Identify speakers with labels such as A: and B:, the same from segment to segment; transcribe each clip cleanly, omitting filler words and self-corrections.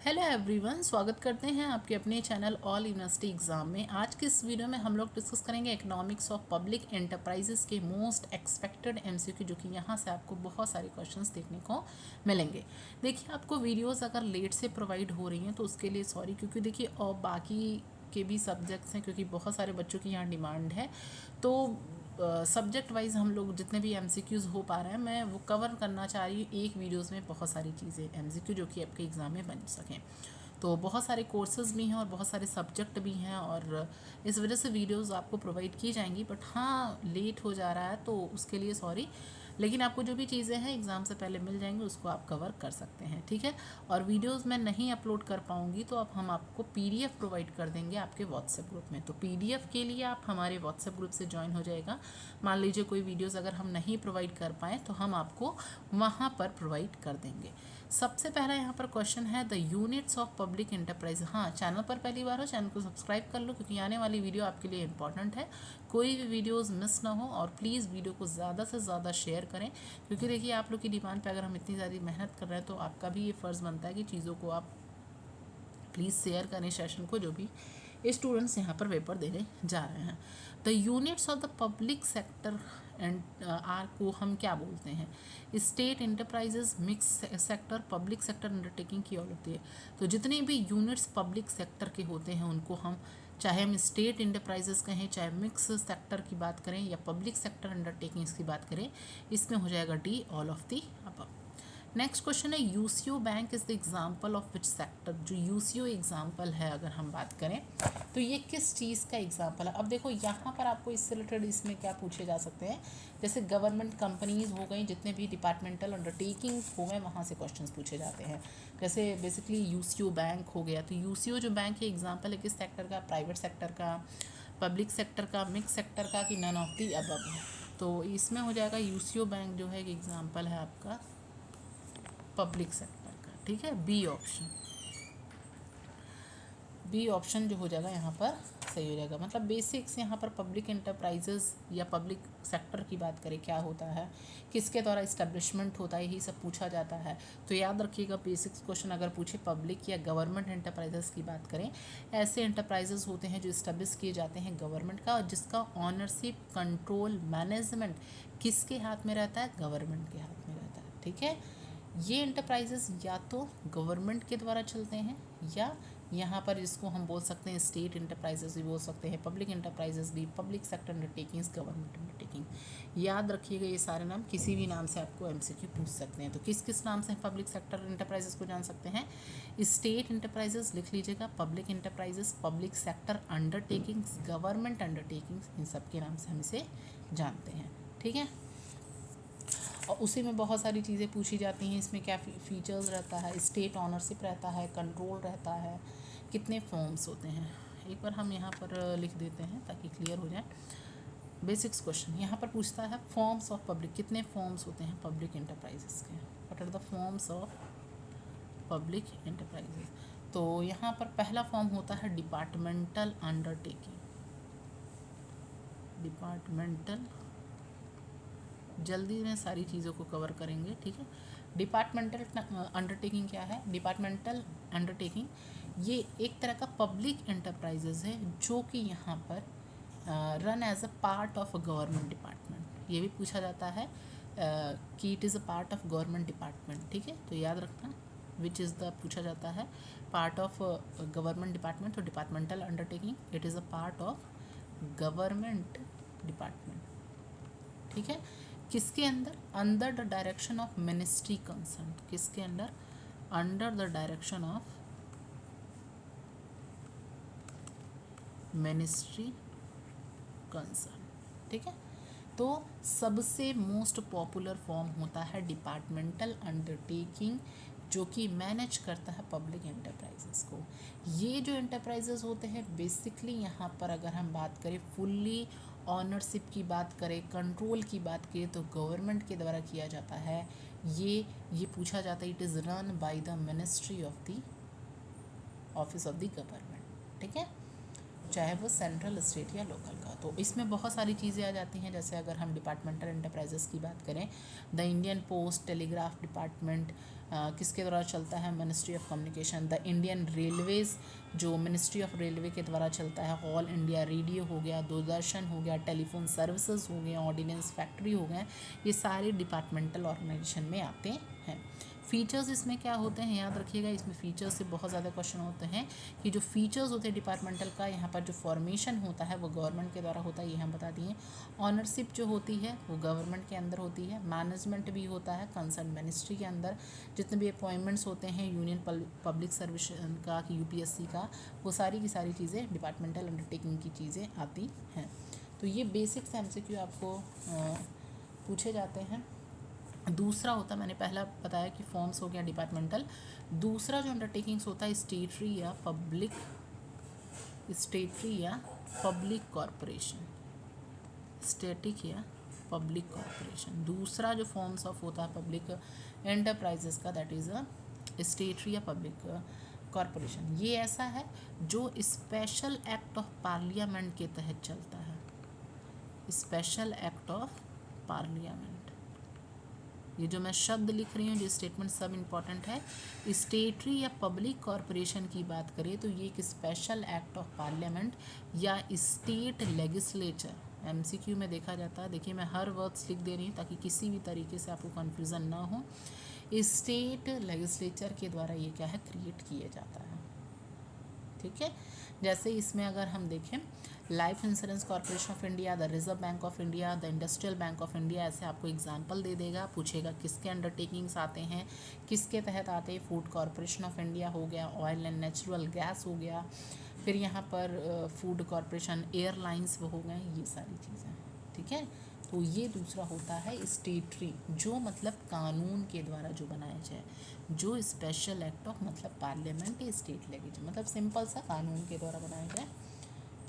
A: Hello everyone, स्वागत करते हैं आपके अपने चैनल ऑल यूनिवर्सिटी एग्ज़ाम में। आज के इस वीडियो में हम लोग डिस्कस करेंगे इकोनॉमिक्स ऑफ पब्लिक एंटरप्राइजेस के मोस्ट एक्सपेक्टेड एमसीक्यू, जो कि यहाँ से आपको बहुत सारे क्वेश्चंस देखने को मिलेंगे। देखिए, आपको वीडियोस अगर लेट से प्रोवाइड हो रही हैं तो उसके लिए सॉरी, क्योंकि देखिए और बाकी के भी सब्जेक्ट्स हैं, क्योंकि बहुत सारे बच्चों की यहाँ डिमांड है। तो सब्जेक्ट वाइज हम लोग जितने भी एमसीक्यूज़ हो पा रहे हैं, मैं वो कवर करना चाह रही हूँ एक वीडियोस में बहुत सारी चीज़ें एमसीक्यू, जो कि आपके एग्ज़ाम में बन सकें। तो बहुत सारे कोर्सेज़ भी हैं और बहुत सारे सब्जेक्ट भी हैं, और इस वजह से वीडियोस आपको प्रोवाइड की जाएंगी। बट हाँ, लेट हो जा रहा है तो उसके लिए सॉरी, लेकिन आपको जो भी चीज़ें हैं एग्ज़ाम से पहले मिल जाएंगी, उसको आप कवर कर सकते हैं, ठीक है। और वीडियोस मैं नहीं अपलोड कर पाऊँगी तो अब हम आपको पीडीएफ प्रोवाइड कर देंगे आपके व्हाट्सएप ग्रुप में। तो पीडीएफ के लिए आप हमारे व्हाट्सएप ग्रुप से ज्वाइन हो जाएगा। मान लीजिए कोई वीडियोस अगर हम नहीं प्रोवाइड कर पाएँ तो हम आपको वहाँ पर प्रोवाइड कर देंगे। सबसे पहला यहाँ पर क्वेश्चन है the units of public enterprise. हाँ, चैनल पर पहली बार हो, चैनल को सब्सक्राइब कर लो, क्योंकि आने वाली वीडियो आपके लिए इंपॉर्टेंट है। कोई भी वीडियोस मिस ना हो, और प्लीज़ वीडियो को ज़्यादा से ज़्यादा शेयर करें, क्योंकि देखिए आप लोग की डिमांड पे अगर हम इतनी ज़्यादा मेहनत कर रहे हैं तो आपका भी ये फ़र्ज़ बनता है कि चीज़ों को आप प्लीज़ शेयर करें सेशन को, जो भी स्टूडेंट्स यहाँ पर पेपर देने जा रहे हैं। The units of the public sector and are को हम क्या बोलते हैं? State enterprises, mix sector, public sector undertaking की ओर होती है। तो जितने भी यूनिट्स पब्लिक सेक्टर के होते हैं उनको हम, चाहे हम स्टेट एंटरप्राइजेस कहें, चाहे मिक्स सेक्टर की बात करें या पब्लिक सेक्टर अंडरटेकिंग्स की बात करें, इसमें हो जाएगा D, all of the above. Next question है UCO bank is the example of which sector. जो यूसीओ एग्जाम्पल है अगर हम बात करें तो ये किस चीज़ का एग्जाम्पल है? अब देखो यहाँ पर आपको इससे रिलेटेड इसमें क्या पूछे जा सकते हैं, जैसे गवर्नमेंट कंपनीज हो गई, जितने भी डिपार्टमेंटल अंडरटेकिंग्स हो गए, वहाँ से क्वेश्चंस पूछे जाते हैं। जैसे बेसिकली यूसीओ बैंक हो गया, तो यूसीओ जो बैंक है एग्जाम्पल है किस सेक्टर का? प्राइवेट सेक्टर का, पब्लिक सेक्टर का, मिक्स सेक्टर का, कि नन ऑफ दी अबव है? तो इसमें हो जाएगा यूसीओ बैंक जो है एक एग्जाम्पल है आपका पब्लिक सेक्टर का, ठीक है। बी ऑप्शन, बी ऑप्शन जो हो जाएगा यहाँ पर सही हो जाएगा। मतलब बेसिक्स यहाँ पर पब्लिक एंटरप्राइजेज या पब्लिक सेक्टर की बात करें क्या होता है, किसके द्वारा इस्टेब्लिशमेंट होता है, यही सब पूछा जाता है। तो याद रखिएगा, बेसिक्स क्वेश्चन अगर पूछे पब्लिक या गवर्नमेंट एंटरप्राइजेस की बात करें, ऐसे एंटरप्राइजेज होते हैं जो इस्टेब्लिश किए जाते हैं गवर्नमेंट का, और जिसका ऑनरशिप, कंट्रोल, मैनेजमेंट किसके हाथ में रहता है? गवर्नमेंट के हाथ में रहता है, ठीक है। ये एंटरप्राइजेस या तो गवर्नमेंट के द्वारा चलते हैं, या यहाँ पर इसको हम बोल सकते हैं स्टेट एंटरप्राइजेस भी बोल सकते हैं, पब्लिक एंटरप्राइजेस भी, public sector undertakings, government undertaking. याद रखिएगा ये सारे नाम, किसी भी नाम से आपको एमसीक्यू पूछ सकते हैं। तो किस किस नाम से पब्लिक सेक्टर एंटरप्राइजेस को जान सकते हैं? स्टेट एंटरप्राइजेस लिख लीजिएगा, public enterprises, public sector undertakings, government undertakings, इन सब के नाम से हम इसे जानते हैं, ठीक है। और उसी में बहुत सारी चीज़ें पूछी जाती हैं। इसमें क्या फीचर्स रहता है? स्टेट ऑनरशिप रहता है, कंट्रोल रहता है, कितने फॉर्म्स होते हैं। एक बार हम यहाँ पर लिख देते हैं ताकि क्लियर हो जाए। बेसिक्स क्वेश्चन यहाँ पर पूछता है फॉर्म्स ऑफ पब्लिक, कितने फॉर्म्स होते हैं पब्लिक एंटरप्राइजेस के? What are the forms of public enterprises? तो यहाँ पर पहला फॉर्म होता है डिपार्टमेंटल अंडरटेकिंग। डिपार्टमेंटल, जल्दी में सारी चीज़ों को कवर करेंगे, ठीक है। डिपार्टमेंटल अंडरटेकिंग क्या है? डिपार्टमेंटल अंडरटेकिंग ये एक तरह का पब्लिक एंटरप्राइजेज है, जो कि यहाँ पर run as a part of a government department. ये भी पूछा जाता है कि it is a part of government department, ठीक है। तो याद रखना विच इज़ द पूछा जाता है पार्ट ऑफ गवर्नमेंट डिपार्टमेंट। तो departmental undertaking it is a part of government department, ठीक है। किसके अंदर? Under the direction of ministry concern. किसके अंदर? Under the direction of ministry concern, ठीक है। तो सबसे मोस्ट पॉपुलर फॉर्म होता है डिपार्टमेंटल अंडरटेकिंग, जो कि मैनेज करता है पब्लिक एंटरप्राइजेस को। ये जो एंटरप्राइजेस होते हैं बेसिकली यहाँ पर अगर हम बात करें फुल्ली ऑनरशिप की बात करें, कंट्रोल की बात करें, तो गवर्नमेंट के द्वारा किया जाता है। ये पूछा जाता है it is run by the ministry of the office of the government, ठीक है। चाहे वो सेंट्रल, स्टेट या लोकल का। तो इसमें बहुत सारी चीज़ें आ जाती हैं, जैसे अगर हम डिपार्टमेंटल एंटरप्राइजेस की बात करें, the Indian post telegraph department किसके द्वारा चलता है, ministry of communication. The Indian Railways जो मिनिस्ट्री ऑफ रेलवे के द्वारा चलता है। ऑल इंडिया रेडियो हो गया, दूरदर्शन हो गया, टेलीफोन सर्विसेज हो गए, ऑर्डिनेंस फैक्ट्री हो गए, ये सारे डिपार्टमेंटल ऑर्गेनाइजेशन में आते हैं। फीचर्स इसमें क्या होते हैं, याद रखिएगा, इसमें फीचर्स से बहुत ज़्यादा क्वेश्चन होते हैं कि जो फीचर्स होते हैं डिपार्टमेंटल का, यहाँ पर जो फॉर्मेशन होता है वो गवर्नमेंट के द्वारा होता है, ये हम बता दिए। ऑनरशिप जो होती है वो गवर्नमेंट के अंदर होती है। मैनेजमेंट भी होता है कंसर्न मिनिस्ट्री के अंदर। जितने भी अपॉइंटमेंट्स होते हैं यूनियन पब्लिक सर्विस का कि यूपीएससी का, वो सारी की सारी चीज़ें डिपार्टमेंटल अंडरटेकिंग की चीज़ें आती हैं। तो ये बेसिक से एमसीक्यू आपको पूछे जाते हैं। दूसरा होता, मैंने पहला बताया कि फॉर्म्स हो गया डिपार्टमेंटल। दूसरा जो अंडरटेकिंग्स होता है स्टेटरी या पब्लिक कॉरपोरेशन, स्टेटिक या पब्लिक कॉरपोरेशन। दूसरा जो फॉर्म्स ऑफ होता है पब्लिक एंटरप्राइजेस का, दैट इज़ अ स्टेटरी या पब्लिक कॉरपोरेशन। ये ऐसा है जो स्पेशल एक्ट ऑफ पार्लियामेंट के तहत चलता है। स्पेशल एक्ट ऑफ पार्लियामेंट, ये जो मैं शब्द लिख रही हूँ, जो स्टेटमेंट सब इम्पॉर्टेंट है। स्टेटरी या पब्लिक कॉरपोरेशन की बात करें तो ये एक स्पेशल एक्ट ऑफ पार्लियामेंट या स्टेट लेजिस्लेचर, एमसीक्यू में देखा जाता है। देखिए मैं हर वर्ड्स लिख दे रही हूँ ताकि किसी भी तरीके से आपको कन्फ्यूज़न ना हो। स्टेट लेजिस्लेचर के द्वारा ये क्या है, क्रिएट किया जाता है। ठीक है, जैसे इसमें अगर हम देखें, life insurance corporation of India, the reserve bank of India, the industrial bank of India, ऐसे आपको एग्जांपल दे देगा, पूछेगा किसके अंडरटेकिंग्स आते हैं, किसके तहत आते हैं। फूड कॉर्पोरेशन ऑफ इंडिया हो गया, ऑयल एंड नेचुरल गैस हो गया, फिर यहाँ पर फूड कॉर्पोरेशन, एयरलाइंस वो हो गए, ये सारी चीज़ें। ठीक है, तो ये दूसरा होता है स्टेटरी, जो मतलब कानून के द्वारा जो बनाया जाए, जो स्पेशल एक्ट ऑफ मतलब पार्लियामेंट या स्टेट लेजिस्लेचर, मतलब सिंपल सा कानून के द्वारा बनाया जाए।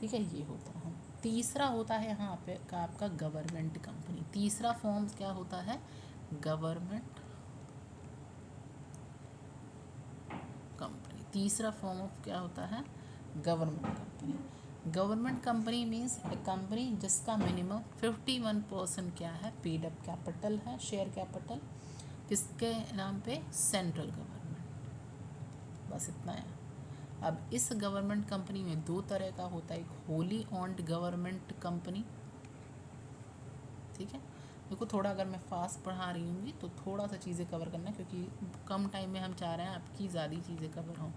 A: ठीक है, ये होता है। तीसरा होता है यहाँ पे का आपका गवर्नमेंट कंपनी। तीसरा फॉर्म क्या होता है, गवर्नमेंट कंपनी। तीसरा फॉर्म ऑफ क्या होता है, government company. Government company means a company जिसका मिनिमम 51% क्या है, पेड अप कैपिटल है, शेयर कैपिटल, किसके नाम पे, सेंट्रल गवर्नमेंट। बस इतना है। अब इस गवर्नमेंट कंपनी में दो तरह का होता है, एक होली ऑन्ड गवर्नमेंट कंपनी। ठीक है, देखो थोड़ा अगर मैं फास्ट पढ़ा रही हूँगी तो थोड़ा सा चीज़ें कवर करना, क्योंकि कम टाइम में हम चाह रहे हैं आपकी ज़्यादा चीज़ें कवर हों।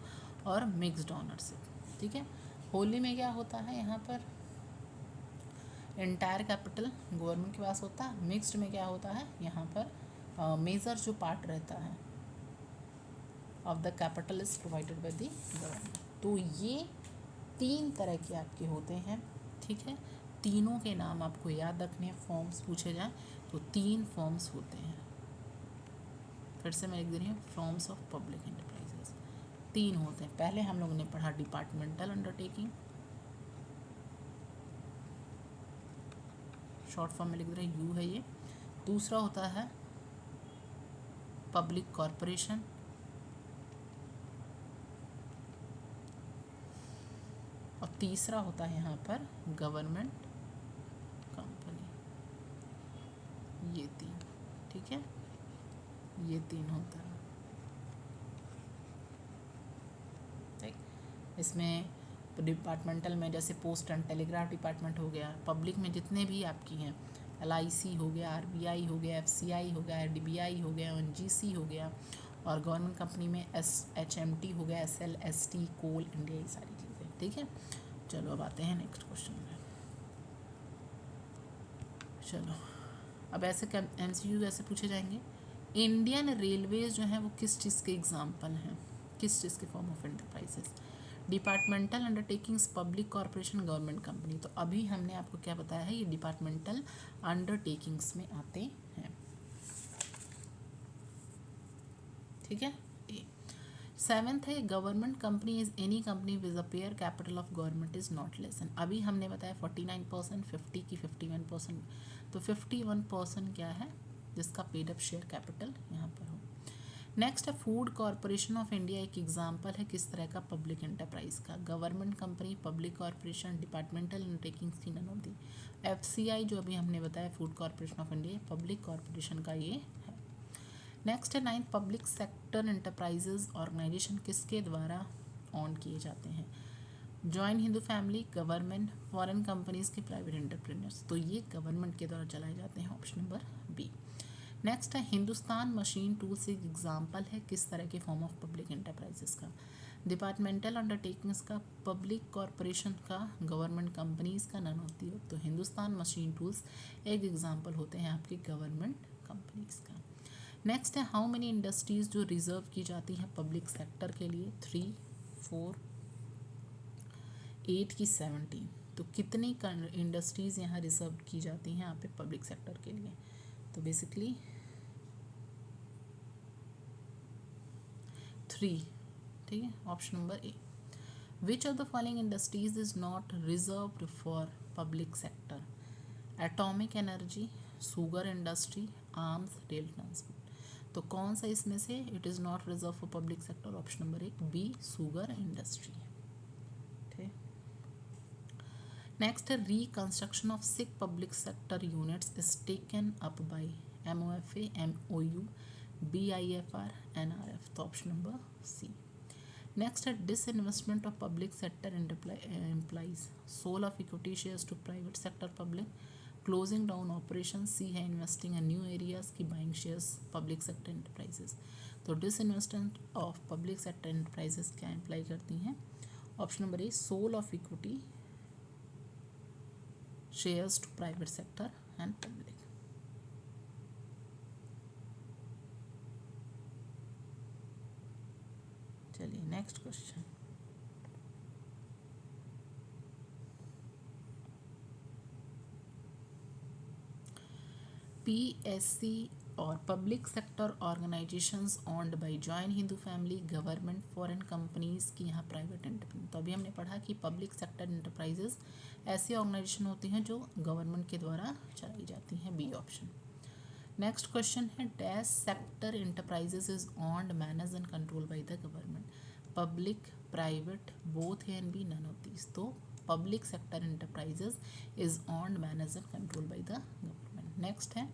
A: और मिक्स्ड ऑनरशिप। ठीक है, होली में क्या होता है, यहाँ पर एंटायर कैपिटल गवर्नमेंट के पास होता है। मिक्स्ड में क्या होता है, यहाँ पर मेजर जो पार्ट रहता है of the capital is provided by the government. तो ये तीन तरह के आपके होते हैं। ठीक है, तीनों के नाम आपको याद रखने हैं, फॉर्म्स पूछे जाए तो तीन फॉर्म्स होते हैं। फिर से मैं लिख दे रही हूँ, फॉर्म्स ऑफ पब्लिक एंटरप्राइजेस तीन होते हैं। पहले हम लोगों ने पढ़ा डिपार्टमेंटल अंडरटेकिंग, शॉर्ट फॉर्म में लिख दे रहे हैं, यू है ये। दूसरा होता है पब्लिक कॉरपोरेशन, और तीसरा होता है यहाँ पर गवर्नमेंट कंपनी। ये तीन, ठीक है, ये तीन होता है। ठीक, इसमें डिपार्टमेंटल में जैसे पोस्ट एंड टेलीग्राफ डिपार्टमेंट हो गया, पब्लिक में जितने भी आपकी हैं, LIC हो गया, RBI हो गया, FCI हो गया, DBI हो गया, ONGC हो गया, और गवर्नमेंट कंपनी में HMT हो गया, SL, ST, कोल इंडिया, ये सारी चीज़ें। ठीक है, चलो अब आते हैं नेक्स्ट क्वेश्चन में। चलो अब ऐसे MCQ ऐसे पूछे जाएंगे, इंडियन रेलवेज जो है वो किस चीज़ के एग्जाम्पल हैं, किस चीज़ के form of enterprises, departmental undertakings, public corporation, government company. तो अभी हमने आपको क्या बताया है, ये डिपार्टमेंटल अंडरटेकिंग्स में आते हैं। ठीक है, सेवेंथ है government company is any company with a pair capital of government is not less than. अभी हमने बताया 49%, 50 की 51%, तो 51% क्या है जिसका पेड अप शेयर कैपिटल यहाँ पर हो। नेक्स्ट है फूड कॉरपोरेशन ऑफ इंडिया, एक एग्जाम्पल है किस तरह का पब्लिक एंटरप्राइज का। Government company, public corporation, departmental undertakings की नन ऑफ दी। एफसीआई जो अभी हमने बताया food corporation of India, public corporation का ये है। नेक्स्ट है 9 पब्लिक सेक्टर एंटरप्राइजेज ऑर्गेनाइजेशन किसके द्वारा ऑन किए जाते हैं। Join Hindu family, government, foreign companies के प्राइवेट एंटरप्रेन्योर्स, तो ये गवर्नमेंट के द्वारा चलाए जाते हैं, ऑप्शन नंबर बी। नेक्स्ट है हिंदुस्तान मशीन टूल्स, एक एग्जाम्पल है किस तरह के फॉर्म ऑफ पब्लिक एंटरप्राइजेस का। डिपार्टमेंटल अंडरटेकिंग्स का, पब्लिक कॉरपोरेशन का, गवर्नमेंट कंपनीज का नन होती है। तो हिंदुस्तान मशीन टूल्स एक एग्जाम्पल होते हैं आपके गवर्नमेंट कंपनीज का। नेक्स्ट है हाउ मेनी इंडस्ट्रीज जो रिजर्व की जाती हैं पब्लिक सेक्टर के लिए, 3, 4, 8 की 17। तो कितनी इंडस्ट्रीज यहाँ रिजर्व की जाती हैं यहाँ पे पब्लिक सेक्टर के लिए, तो बेसिकली 3, ठीक है, option number A. Which of the following industries is not reserved for public sector. Atomic energy, sugar industry, arms, rail transport. तो कौन सा इसमें से it is not reserve for public sector, option number A B, sugar industry. ठीक, next है reconstruction of 6 public sector units is taken up by MOFA, MOU, BIFR, NRF, तो option number C. Next है disinvestment of public sector employees, sale of equity shares to private sector public, closing down operation, C है investing in new areas की buying shares public sector enterprises. तो disinvestment of public sector enterprises क्या imply करती हैं, option number A sale of equity shares to private sector and public. चलिए next question. PSC और public sector organisations owned by join Hindu family, government, foreign companies की यहाँ private entrepreneur. तो अभी हमने पढ़ा कि पब्लिक सेक्टर एंटरप्राइजेस ऐसी ऑर्गेनाइजेशन होती हैं जो गवर्नमेंट के द्वारा चलाई जाती हैं, बी ऑप्शन। नेक्स्ट क्वेश्चन है dash sector enterprises is owned, manage and control by the government. Public, private, both है and B, none of these. तो public sector enterprises is owned, manage and control by the government. Next है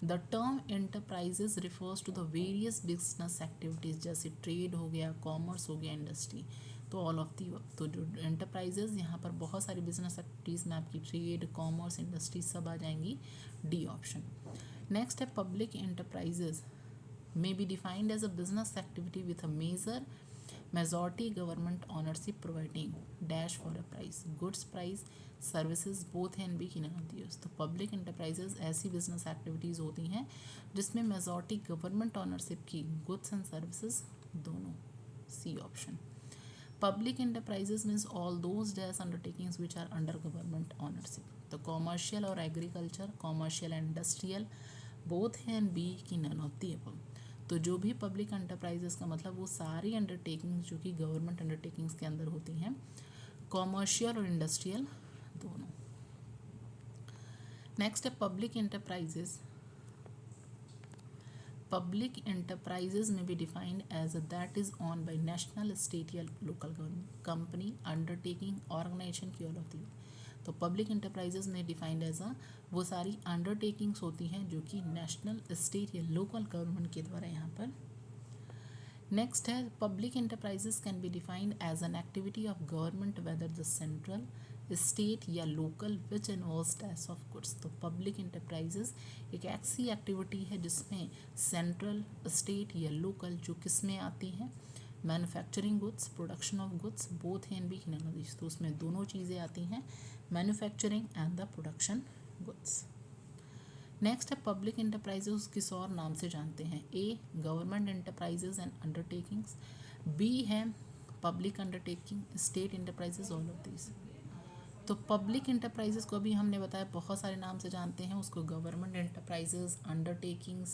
A: the term enterprises refers to the various business activities, जैसे trade हो गया, commerce हो गया, industry, तो all of the. तो जो एंटरप्राइजेस यहाँ पर बहुत सारी बिजनेस एक्टिविटीज़ में आपकी ट्रेड, कॉमर्स, इंडस्ट्री सब आ जाएंगी, डी ऑप्शन। नेक्स्ट है public enterprises may be defined as a business activity with a majority government ownership providing dash for a price, goods price, services, both हैं B की none of the. तो public enterprises ऐसी business activities होती हैं जिसमें majority government ownership की, goods and services दोनों, C option. Public enterprises means all those dash undertakings which are under government ownership. तो कॉमर्शियल और agriculture, commercial and industrial, both हैं एंड बी की नन ऑफ दी अबव। तो जो भी public enterprises का मतलब वो सारी अंडरटेकिंग्स जो कि गवर्नमेंट अंडरटेकिंग्स के अंदर होती हैं, कॉमर्शियल और इंडस्ट्रियल दोनों। नेक्स्ट है public enterprises. Public enterprises may be defined as that is owned by national, state या local government, company, undertaking, organization की all of the। तो पब्लिक एंटरप्राइजेज में डिफाइंड एज वो सारी अंडरटेकिंग्स होती हैं जो कि नेशनल, स्टेट या लोकल गवर्नमेंट के द्वारा यहाँ पर। नेक्स्ट है public enterprises can be defined as an activity of government whether the central, state या local which involves dash of goods. तो पब्लिक एंटरप्राइजेज एक ऐसी एक्टिविटी है जिसमें सेंट्रल, स्टेट या लोकल जो किस में आती हैं, manufacturing goods, production of goods, both हैं बी नन ऑफ दिस। तो उसमें दोनों चीज़ें आती हैं, manufacturing and the production goods. Next है पब्लिक एंटरप्राइजेस किस और नाम से जानते हैं, A government enterprises and undertakings, B है public undertaking, state enterprises, all of this. तो पब्लिक एंटरप्राइजेस को भी हमने बताया बहुत सारे नाम से जानते हैं, उसको government enterprises, undertakings,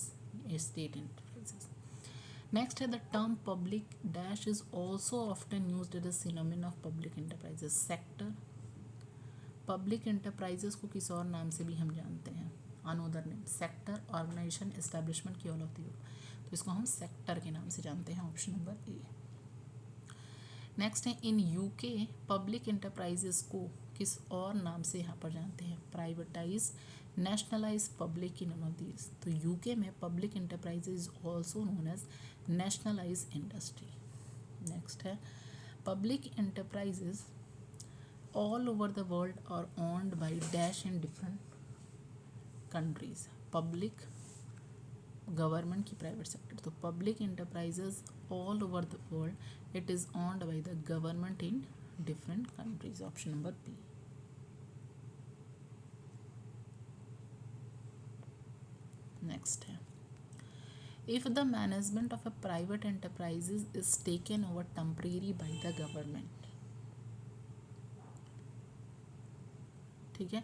A: state enterprises. Next है the term public dash is also often used as a synonym of public enterprises sector. Public enterprises को किस और नाम से भी हम जानते हैं, another name, sector, organisation, establishment की ऑल ऑफ दी। तो इसको हम सेक्टर के नाम से जानते हैं, ऑप्शन नंबर ए। नेक्स्ट है इन यूके पब्लिक इंटरप्राइजेस को किस और नाम से यहाँ पर जानते हैं, privatise, nationalise, public, in of these. तो यूके में public enterprises also known as nationalise industry. Next है public enterprises all over the world are owned by dash in different countries. Public government की प्राइवेट सेक्टर, तो public enterprises all over the world it is owned by the government in different countries, option number B. Next है if the management of a private enterprises is taken over temporary bye the government, ठीक है,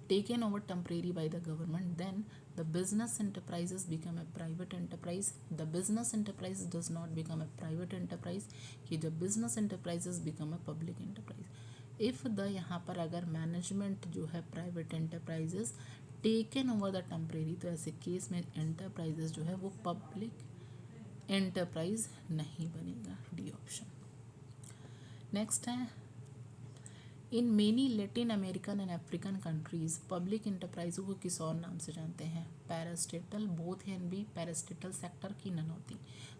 A: taken over temporary by the government, then the business enterprises become a private enterprise. The business enterprise does not become a private enterprise कि जब business enterprises become a public enterprise. if the यहाँ पर अगर management जो है private enterprises taken over the temporary, तो ऐसे case में enterprises जो है वो public enterprise नहीं बनेगा, डी ऑप्शन। नेक्स्ट है in many Latin American and African countries public इंटरप्राइजों को किस और नाम से जानते हैं, parastatal, both and B, parastatal sector की नन होती,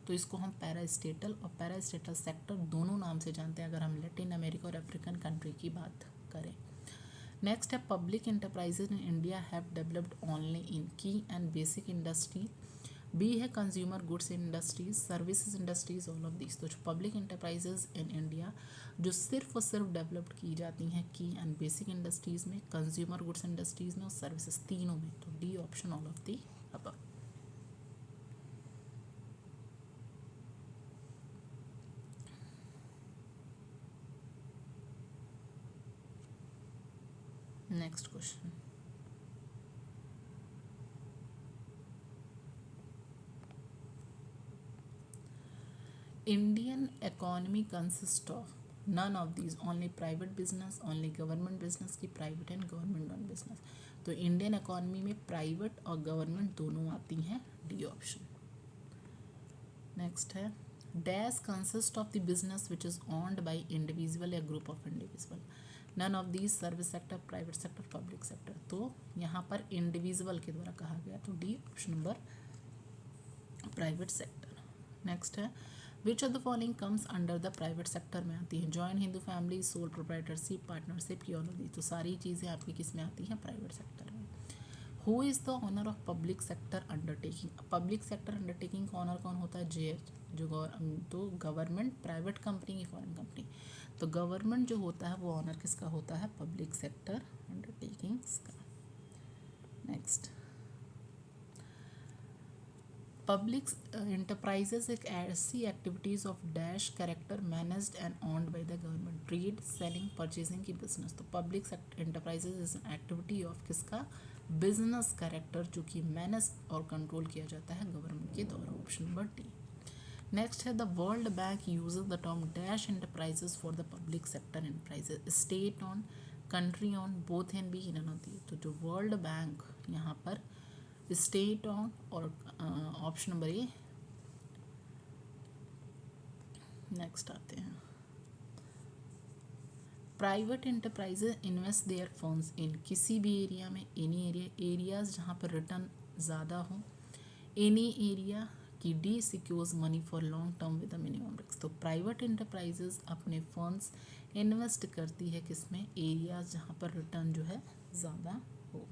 A: तो इसको हम पैरास्टेटल और पैरास्टेटल सेक्टर दोनों नाम से जानते हैं अगर हम लेटिन अमेरिका और अफ्रीकन कंट्री की बात करें। नेक्स्ट है public enterprises in India have developed only in की एंड बेसिक इंडस्ट्री, बी है consumer goods industries, services industries, all of this. तो पब्लिक इंटरप्राइजेज इन इंडिया जो सिर्फ और सिर्फ डेवलप्ड की जाती हैं की एंड बेसिक इंडस्ट्रीज में, कंज्यूमर गुड्स इंडस्ट्रीज में और सर्विसेज तीनों में, तो D option all of the above. Next question Indian economy consists of none of these, only private business, only government business की private and government non business। तो Indian economy में private और government दोनों आती हैं, डी ऑप्शन। नेक्स्ट है dash consist of the business which is owned by individual या group of individual, none of these, service sector, private sector, public sector. तो यहाँ पर इंडिविजुअल के द्वारा कहा गया, तो D option number private sector. Next है which of the following comes under the private sector में आती है, joint Hindu family, sole proprietorship, partnership की, ऑल ऑफ दी। तो सारी चीज़ें आपकी किस में आती हैं, प्राइवेट सेक्टर में। Who is the owner of public sector undertaking, public sector undertaking का ऑनर कौन होता है, जेएच, जो तो गवर्नमेंट प्राइवेट कंपनी की फॉरेन कंपनी, तो गवर्नमेंट जो होता है वो ऑनर किसका होता है, पब्लिक सेक्टर अंडरटेकिंग्स का। नेक्स्ट पब्लिक इंटरप्राइजेज एक ऐसी activities of dash character managed and owned bye the government, trade, selling, purchasing की बिजनेस। तो public enterprises is an activity of किसका, बिजनेस कैरेक्टर, जो कि मैनेज और कंट्रोल किया जाता है गवर्नमेंट के द्वारा, ऑप्शन नंबर डी। नेक्स्ट है the world bank uses the term dash enterprises for the public sector enterprises, state own, country own, both and B, none of the. तो जो वर्ल्ड बैंक यहाँ पर स्टेट ऑन और option number A. Next आते हैं private enterprises invest their funds in, किसी भी area में, एनी एरियाज जहाँ पर रिटर्न ज़्यादा हो, एनी एरिया की D secures money for long term with minimum risk. तो प्राइवेट इंटरप्राइजेज अपने फंड्स इन्वेस्ट करती है किसमें, एरियाज जहाँ पर रिटर्न जो है ज़्यादा हो।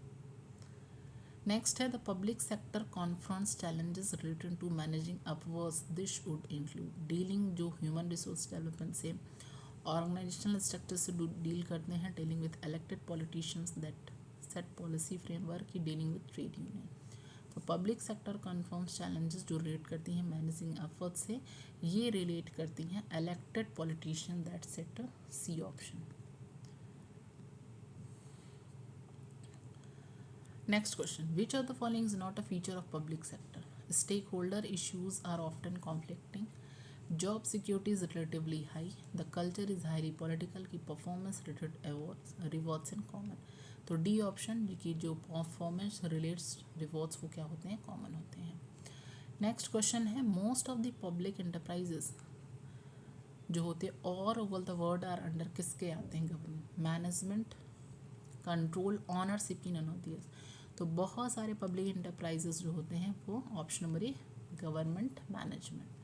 A: नेक्स्ट है the public sector confronts challenges related to managing upwards, this would include dealing, जो ह्यूमन रिसोर्स डेवलपमेंट से, ऑर्गेनाइजेशनल स्ट्रक्चर से डील करते हैं, dealing with elected politicians that set policy framework की, डीलिंग विद ट्रेड यूनियन। तो public sector confronts challenges जो relate करती हैं मैनेजिंग एफर्ट से, ये रिलेट करती हैं elected politician that set, C option. Next question. Which of the following is not a feature of public sector? Stakeholder issues are often conflicting. Job security is relatively high. The culture is highly political. की performance related awards rewards in common. तो D option की जो performance relates rewards वो क्या होते हैं, common होते हैं। नेक्स्ट क्वेश्चन है most of the public enterprises जो होते हैं और over the world are under किसके आते हैं? गवर्नमेंट, मैनेजमेंट, कंट्रोल, ऑनरशिप की नन होती है। तो बहुत सारे पब्लिक इंटरप्राइजेस जो होते हैं वो option number A government, management.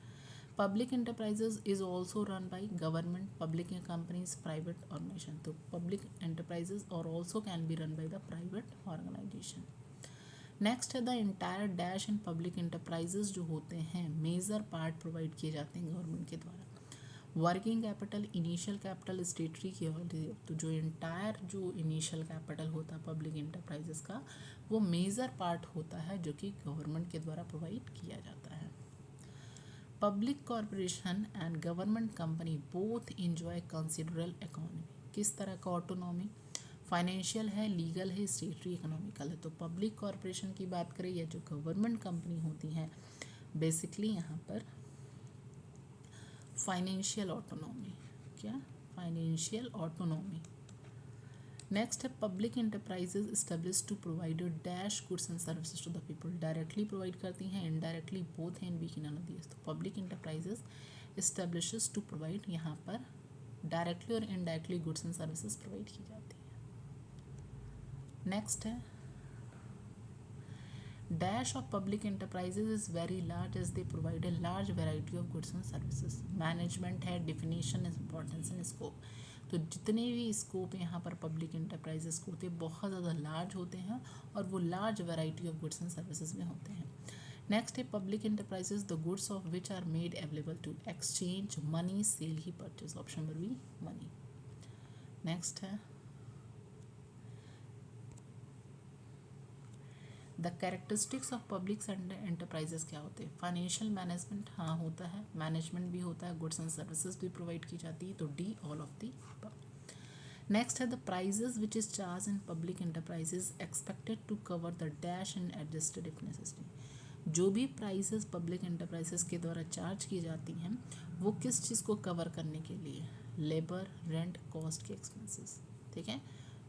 A: Public enterprises is also run by government, public companies, private organisation. तो पब्लिक एंटरप्राइजेस और also can be run by the private organisation. Next है the entire dash in public enterprises जो होते हैं major part provide किए जाते हैं government के द्वारा। वर्किंग कैपिटल, इनिशियल कैपिटल, स्टेटरी की होती है। तो जो इंटायर जो इनिशियल कैपिटल होता है पब्लिक इंटरप्राइजेस का वो मेजर पार्ट होता है जो कि गवर्नमेंट के द्वारा प्रोवाइड किया जाता है। Public corporation and government company both enjoy considerable economy. किस तरह का ऑटोनॉमी? फाइनेंशियल है, लीगल है, स्टेटरी, इकोनॉमिकल है। तो पब्लिक कॉरपोरेशन की बात करें या जो गवर्नमेंट कंपनी होती हैं बेसिकली यहाँ पर फाइनेंशियल ऑटोनॉमी। क्या? Financial autonomy. नेक्स्ट है public enterprises establish to provide dash goods and services to the people. Directly provide करती हैं, इनडायरेक्टली बोथ हैं, बी की नन ऑफ दीज। तो public enterprises establishes to provide, यहाँ पर डायरेक्टली और indirectly goods and services provide की जाती है। नेक्स्ट है dash of public enterprises is very large as they provide a large variety of goods and services. Management है, definition, importance and scope. तो जितने भी स्कोप यहाँ पर पब्लिक इंटरप्राइजेस को होते हैं बहुत ज़्यादा लार्ज होते हैं और वो large variety of goods and services में होते हैं। नेक्स्ट है public enterprises the goods of which are made available to exchange money, sale he, purchase. Option number B money. Next है the characteristics of public enterprises क्या होते हैं? Financial management, हाँ होता है, मैनेजमेंट भी होता है, गुड्स एंड सर्विसेज भी प्रोवाइड की जाती है। तो D all of the. Next है the prices which is charge in public enterprises expected to cover the dash and adjusted if necessary. जो भी प्राइसेस पब्लिक एंटरप्राइजेस के द्वारा चार्ज की जाती हैं वो किस चीज़ को कवर करने के लिए? लेबर, रेंट, कॉस्ट के एक्सपेंसेस। ठीक है,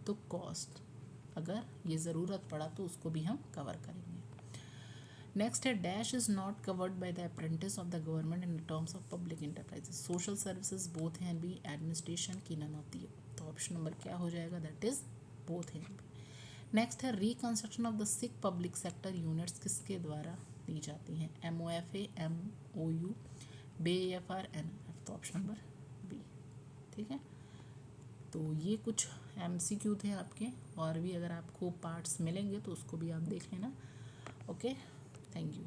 A: तो कॉस्ट अगर ये ज़रूरत पड़ा तो उसको भी हम कवर करेंगे। नेक्स्ट है dash is not covered by the apprentice of the government in terms of public enterprises. Social services both हैं बी, एडमिनिस्ट्रेशन की नन होती है। तो ऑप्शन नंबर क्या हो जाएगा? दैट इज बोथ हैं बी। नेक्स्ट है reconstruction of the sick public sector units किसके द्वारा दी जाती हैं? MOFA, MOU, BAFR, NRF। तो ऑप्शन नंबर बी। ठीक है, तो ये कुछ MCQ थे आपके, और भी अगर आपको पार्ट्स मिलेंगे तो उसको भी आप देख लेना। Okay, thank you.